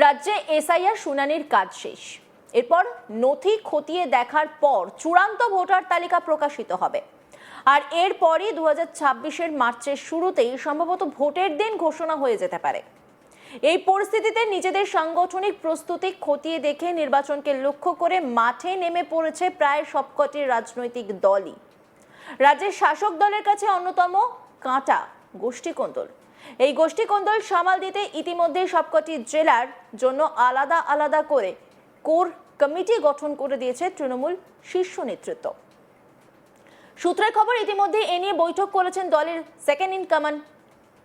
রাজ্যে এসআইআর শুনানির কাজ শেষ। এরপর নথি খতিয়ে দেখার পর চূড়ান্ত ভোটার তালিকা প্রকাশিত হবে। আর এরপরই 2026-এর মার্চের শুরুতেই সম্ভবত ভোটের দিন ঘোষণা হয়ে যেতে পারে। এই পরিস্থিতিতে নিজেদের সাংগঠনিক প্রস্তুতি খতিয়ে দেখে নির্বাচনকে লক্ষ্য করে মাঠে নেমে পড়েছে প্রায় সবকটি রাজনৈতিক দলই। রাজ্যের শাসক দলের কাছে অন্যতম কাঁটা গোষ্ঠীকন্দল। এই গোষ্ঠীকন্দল সামাল দিতে ইতিমধ্যে সবকটি জেলার জন্য আলাদা আলাদা করে কোর কমিটি গঠন করে দিয়েছে তৃণমূল শীর্ষ নেতৃত্ব। সূত্রের খবর, ইতিমধ্যে এ নিয়ে বৈঠক করেছেন দলের সেকেন্ড ইন কমান্ড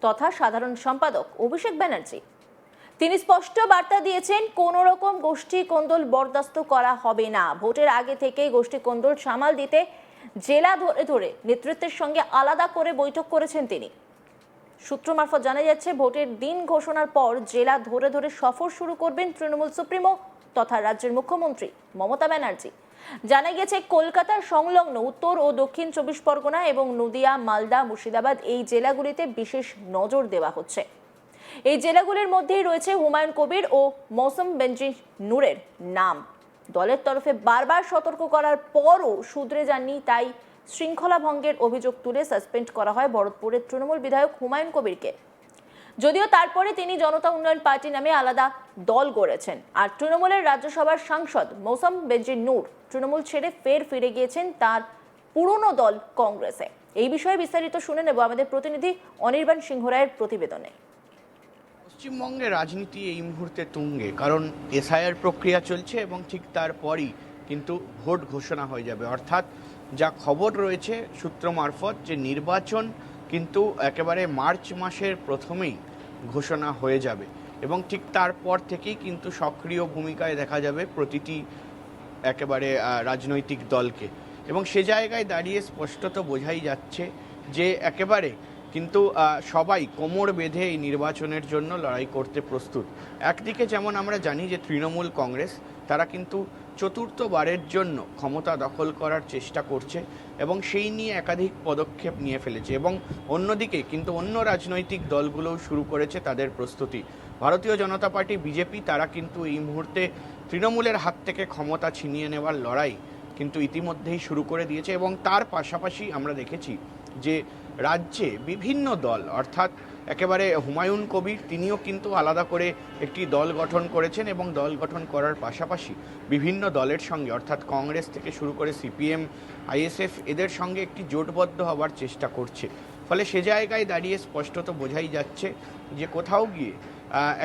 তথা সাধারণ সম্পাদক অভিষেক ব্যানার্জি। তিনি স্পষ্ট বার্তা দিয়েছেন, কোন রকম গোষ্ঠীকন্দল বরদাস্ত করা হবে না। ভোটের আগে থেকেই গোষ্ঠীকন্দল সামাল দিতে জেলা ধরে ধরে নেতৃত্বের সঙ্গে আলাদা করে বৈঠক করেছেন তিনি। সূত্র মারফত জানা যাচ্ছে, ভোটের দিন ঘোষণার পর জেলা ধরে ধরে সফর শুরু করবেন তৃণমূল সুপ্রিমো তথা রাজ্যের মুখ্যমন্ত্রী মমতা ব্যানার্জি। জানা গিয়েছে, কলকাতার সংলগ্ন উত্তর ও দক্ষিণ 24 পরগনা এবং নদিয়া, মালদা, মুর্শিদাবাদ এই জেলাগুলিতে বিশেষ নজর দেওয়া হচ্ছে। এই জেলাগুলির মধ্যেই রয়েছে হুমায়ুন কবির ও মৌসম বেনজির নূরের নাম। দলের তরফে বারবার সতর্ক করার পরও শুধরে যাননি, তাই শৃঙ্খলা ভঙ্গের অভিযোগ তুলে সাসপেন্ড করা হয় ভরতপুরের তৃণমূল বিধায়ক হুমায়ুন কবিরকে। যদিও তারপরে তিনি জনতা উন্নয়ন পার্টি নামে আলাদা দল গড়েছেন। আর তৃণমূলের রাজ্যসভার সাংসদ মৌসম বেনজির নূর তৃণমূল ছেড়ে ফিরে গিয়েছেন তার পুরনো দল কংগ্রেসে। এই বিষয়ে বিস্তারিত শুনে নেব আমাদের প্রতিনিধি অনির্বাণ সিংহ রায়ের প্রতিবেদনে। পশ্চিমবঙ্গের রাজনীতি এই মুহূর্তে তুঙ্গে, কারণ এসআইআর প্রক্রিয়া চলছে এবং ঠিক তারপরই কিন্তু ভোট ঘোষণা হয়ে যাবে। অর্থাৎ যা খবর রয়েছে সূত্র মারফত, যে নির্বাচন কিন্তু একেবারে মার্চ মাসের প্রথমেই ঘোষণা হয়ে যাবে এবং ঠিক তারপর থেকেই কিন্তু সক্রিয় ভূমিকায় দেখা যাবে প্রতিটি একেবারে রাজনৈতিক দলকে। এবং সে জায়গায় দাঁড়িয়ে স্পষ্টত বোঝাই যাচ্ছে যে একেবারে কিন্তু সবাই কোমর বেঁধে এই নির্বাচনের জন্য লড়াই করতে প্রস্তুত। একদিকে যেমন আমরা জানি যে তৃণমূল কংগ্রেস তারা কিন্তু চতুর্থবারের জন্য ক্ষমতা দখল করার চেষ্টা করছে এবং সেই নিয়ে একাধিক পদক্ষেপ নিয়ে ফেলেছে, এবং অন্যদিকে কিন্তু অন্য রাজনৈতিক দলগুলোও শুরু করেছে তাদের প্রস্তুতি। ভারতীয় জনতা পার্টি বিজেপি তারা কিন্তু এই মুহূর্তে তৃণমূলের হাত থেকে ক্ষমতা ছিনিয়ে নেওয়ার লড়াই কিন্তু ইতিমধ্যেই শুরু করে দিয়েছে। এবং তার পাশাপাশি আমরা দেখেছি যে রাজ্যে বিভিন্ন দল, অর্থাৎ একেবারে হুমায়ুন কবির তিনিও কিন্তু আলাদা করে একটি দল গঠন করেছেন এবং দল গঠন করার পাশাপাশি বিভিন্ন দলের সঙ্গে, অর্থাৎ কংগ্রেস থেকে শুরু করে সিপিএম, আইএসএফ এদের সঙ্গে একটি জোটবদ্ধ হওয়ার চেষ্টা করছে। ফলে সে জায়গায় দাঁড়িয়ে স্পষ্টত বোঝাই যাচ্ছে যে কোথাও গিয়ে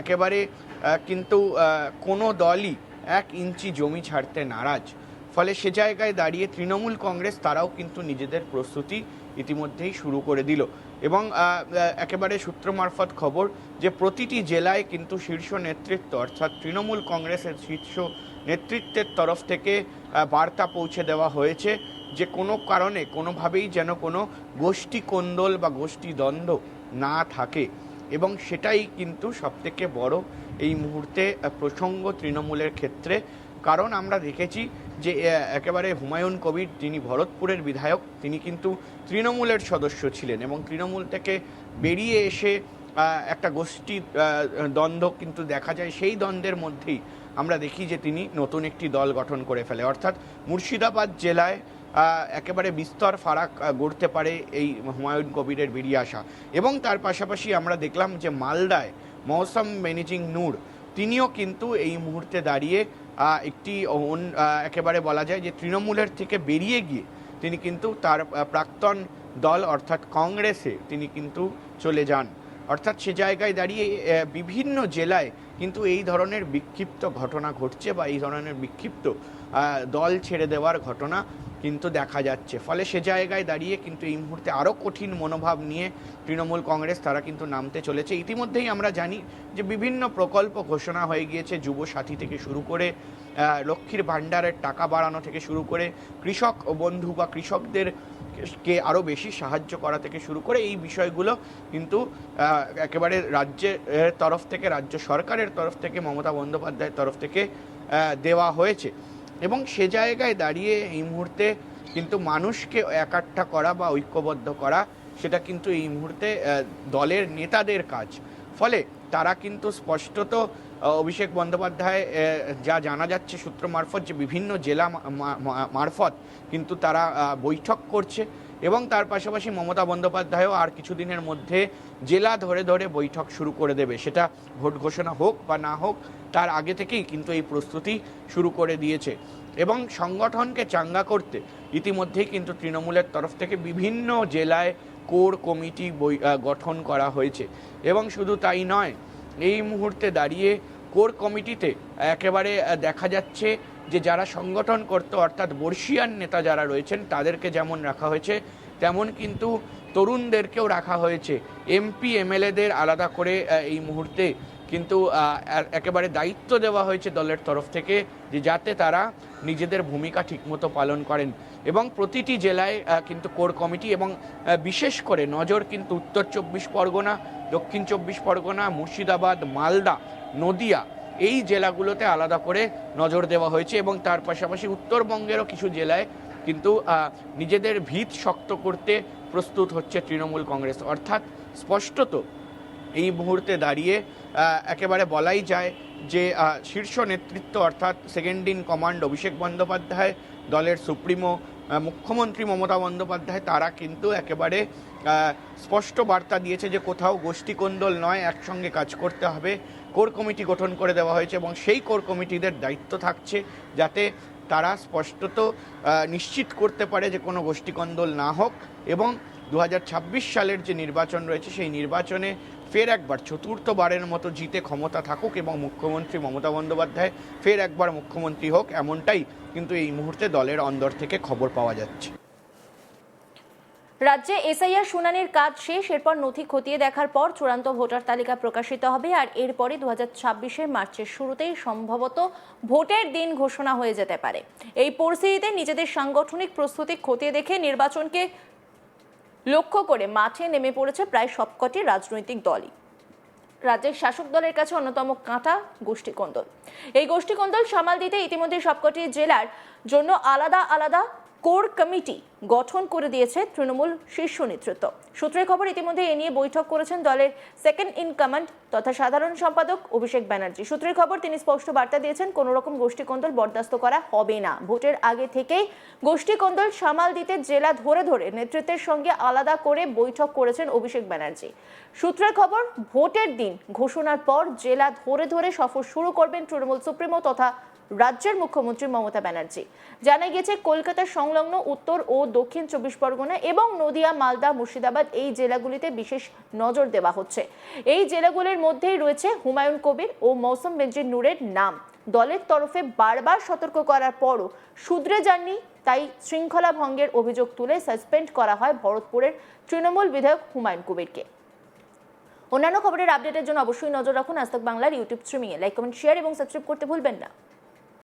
একেবারে কিন্তু কোনো দলই 1 ইঞ্চি জমি ছাড়তে নারাজ। ফলে সে জায়গায় দাঁড়িয়ে তৃণমূল কংগ্রেস তারাও কিন্তু নিজেদের প্রস্তুতি ইতিমধ্যেই শুরু করে দিল। এবং একেবারে সূত্র মারফত খবর যে প্রতিটি জেলায় কিন্তু শীর্ষ নেতৃত্ব, অর্থাৎ তৃণমূল কংগ্রেসের শীর্ষ নেতৃত্বের তরফ থেকে বার্তা পৌঁছে দেওয়া হয়েছে যে কোনো কারণে কোনোভাবেই যেন কোনো গোষ্ঠী কোন্দল বা গোষ্ঠী দ্বন্দ্ব না থাকে। এবং সেটাই কিন্তু সবথেকে বড় এই মুহূর্তে প্রসঙ্গ তৃণমূলের ক্ষেত্রে। কারণ আমরা দেখেছি যে একেবারে হুমায়ুন কবির, যিনি ভরতপুরের বিধায়ক, তিনি কিন্তু তৃণমূলের সদস্য ছিলেন এবং তৃণমূল থেকে বেরিয়ে এসে একটা গোষ্ঠী দ্বন্দ্ব কিন্তু দেখা যায়। সেই দ্বন্দ্বের মধ্যেই আমরা দেখি যে তিনি নতুন একটি দল গঠন করে ফেলে। অর্থাৎ মুর্শিদাবাদ জেলায় একেবারে বিস্তর ফারাক গড়তে পারে এই হুমায়ুন কবিরের বেরিয়ে আসা। এবং তার পাশাপাশি আমরা দেখলাম যে মালদায় মৌসম বেনজির নূর তিনিও কিন্তু এই মুহূর্তে দাঁড়িয়ে একটি একেবারে বলা যায় যে তৃণমূলের থেকে বেরিয়ে গিয়ে তিনি কিন্তু তার প্রাক্তন দল অর্থাৎ কংগ্রেসে তিনি কিন্তু চলে যান। অর্থাৎ সে জায়গায় দাঁড়িয়ে বিভিন্ন জেলায় কিন্তু এই ধরনের বিক্ষিপ্ত ঘটনা ঘটছে বা এই ধরনের বিক্ষিপ্ত দল ছেড়ে দেওয়ার ঘটনা কিন্তু দেখা যাচ্ছে। ফলে সে জায়গায় দাঁড়িয়ে কিন্তু এই মুহূর্তে আরও কঠিন মনোভাব নিয়ে তৃণমূল কংগ্রেস তারা কিন্তু নামতে চলেছে। ইতিমধ্যেই আমরা জানি যে বিভিন্ন প্রকল্প ঘোষণা হয়ে গিয়েছে, যুব সাথী থেকে শুরু করে লক্ষ্মীর ভাণ্ডারের টাকা বাড়ানো থেকে শুরু করে কৃষক বন্ধু বা কৃষকদেরকে আরও বেশি সাহায্য করা থেকে শুরু করে এই বিষয়গুলো কিন্তু একেবারে রাজ্যের তরফ থেকে, রাজ্য সরকারের তরফ থেকে, মমতা বন্দ্যোপাধ্যায়ের তরফ থেকে দেওয়া হয়েছে। এবং সে জায়গায় দাঁড়িয়ে এই মুহূর্তে কিন্তু মানুষকে একাট্টা করা বা ঐক্যবদ্ধ করা সেটা কিন্তু এই মুহূর্তে দলের নেতাদের কাজ। ফলে তারা কিন্তু স্পষ্টত অভিষেক বন্দ্যোপাধ্যায় যা জানা যাচ্ছে সূত্র মারফত যে বিভিন্ন জেলা মারফত কিন্তু তারা বৈঠক করছে এবং তার পাশাপাশি মমতা বন্দ্যোপাধ্যায়ও আর কিছুদিনের মধ্যে জেলা ধরে ধরে বৈঠক শুরু করে দেবে। সেটা ভোট ঘোষণা হোক বা না হোক, তার আগে থেকেই কিন্তু এই প্রস্তুতি শুরু করে দিয়েছে। এবং সংগঠনকে চাঙ্গা করতে ইতিমধ্যেই কিন্তু তৃণমূলের তরফ থেকে বিভিন্ন জেলায় কোর কমিটি গঠন করা হয়েছে। এবং শুধু তাই নয়, এই মুহূর্তে দাঁড়িয়ে কোর কমিটিতে একেবারে দেখা যাচ্ছে যে যারা সংগঠন করত অর্থাৎ বর্ষিয়ান নেতা যারা রয়েছেন তাদেরকে যেমন রাখা হয়েছে, তেমন কিন্তু তরুণদেরকেও রাখা হয়েছে। এমপি এমএলএদের আলাদা করে এই মুহূর্তে কিন্তু একেবারে দায়িত্ব দেওয়া হয়েছে দলের তরফ থেকে যে যাতে তারা নিজেদের ভূমিকা ঠিকমতো পালন করেন। এবং প্রতিটি জেলায় কিন্তু কোর কমিটি এবং বিশেষ করে নজর কিন্তু উত্তর 24 পরগনা, দক্ষিণ 24 পরগনা, মুর্শিদাবাদ, মালদা, নদিয়া এই জেলাগুলোতে আলাদা করে নজর দেওয়া হয়েছে। এবং তার পাশাপাশি উত্তরবঙ্গেরও কিছু জেলায় কিন্তু নিজেদের ভিত শক্ত করতে প্রস্তুত হচ্ছে তৃণমূল কংগ্রেস। অর্থাৎ স্পষ্টত এই মুহূর্তে দাঁড়িয়ে একেবারে বলাই যায় যে শীর্ষ নেতৃত্ব অর্থাৎ second in command Abhishek Bandyopadhyay, দলের সুপ্রিমো মুখ্যমন্ত্রী মমতা বন্দ্যোপাধ্যায়, তারা কিন্তু একেবারে স্পষ্ট বার্তা দিয়েছে যে কোথাও গোষ্ঠীকোন্দল নয়, একসঙ্গে কাজ করতে হবে। কোর কমিটি গঠন করে দেওয়া হয়েছে এবং সেই কোর কমিটিদের দায়িত্ব থাকছে যাতে তারা স্পষ্টত নিশ্চিত করতে পারে যে কোনো গোষ্ঠীকোন্দল না হোক এবং 2026 সালের যে নির্বাচন রয়েছে সেই নির্বাচনে ফের একবার চতুর্থবারের মতো জিতে ক্ষমতা থাকুক এবং মুখ্যমন্ত্রী মমতা বন্দ্যোপাধ্যায় ফের একবার মুখ্যমন্ত্রী হোক, এমনটাই কিন্তু এই মুহূর্তে দলের অন্দর থেকে খবর পাওয়া যাচ্ছে। রাজ্যে এসআইআর শুনানির কাজ শেষ, এরপর নথি খতিয়ে দেখার পর চূড়ান্ত ভোটার তালিকা প্রকাশিত হবে। আর এরপরই 2026-এর মার্চের শুরুতেই সম্ভবত ভোটের দিন ঘোষণা হয়ে যেতে পারে। এই পরিস্থিতিতে নিজেদের সাংগঠনিক প্রস্তুতি খতিয়ে দেখে নির্বাচনকে লক্ষ্য করে মাঠে নেমে পড়েছে প্রায় সবকটি রাজনৈতিক দলই। রাজ্যের শাসক দলের কাছে অন্যতম কাঁটা গোষ্ঠীকোন্দল। এই গোষ্ঠীকোন্দল সামাল দিতে ইতিমধ্যে সবকটি জেলার জন্য আলাদা আলাদা কোর কমিটি গঠন করে দিয়েছে তৃণমূল শীর্ষ নেতৃত্ব। সূত্রের খবর, ইতিমধ্যে এ নিয়ে বৈঠক করেছেন দলের সেকেন্ড ইন কমান্ড তথা সাধারণ সম্পাদক অভিষেক ব্যানার্জি। সূত্রের খবর, তিনি স্পষ্ট বার্তা দিয়েছেন কোনো রকম গোষ্ঠীকোন্দল বরদাস্ত করা হবে না। ভোটের আগে থেকেই গোষ্ঠীকোন্দল সামাল দিতে জেলা ধরে ধরে নেতৃত্বের সঙ্গে আলাদা করে বৈঠক করেছেন অভিষেক ব্যানার্জি। সূত্রের খবর, ভোটের দিন ঘোষণার পর জেলা ধরে ধরে সফর শুরু করবেন তৃণমূল সুপ্রিমো তথা রাজ্যের মুখ্যমন্ত্রী মমতা ব্যানার্জি। জানা গেছে কলকাতা সংলগ্ন উত্তর ও দক্ষিণ 24 পরগনা এবং নদিয়া, মালদা, মুর্শিদাবাদ এই জেলাগুলিতে বিশেষ নজর দেওয়া হচ্ছে। এই জেলাগুলির মধ্যেই রয়েছে হুমায়ুন কবির ও মৌসুম বেনজির নূরের নাম। দলের তরফে বারবার সতর্ক করার পরও শুধরে যাননি, তাই শৃঙ্খলা ভঙ্গের অভিযোগ তুলে সাসপেন্ড করা হয় ভরতপুরের তৃণমূল বিধায়ক হুমায়ুন কবিরকে। অন্যান্য খবরের আপডেটের জন্য অবশ্যই নজর রাখুন আজ তাক বাংলার ইউটিউব স্ট্রিমিংয়ে। লাইক, কমেন্ট, শেয়ার এবং সাবস্ক্রাইব করতে ভুলবেন না।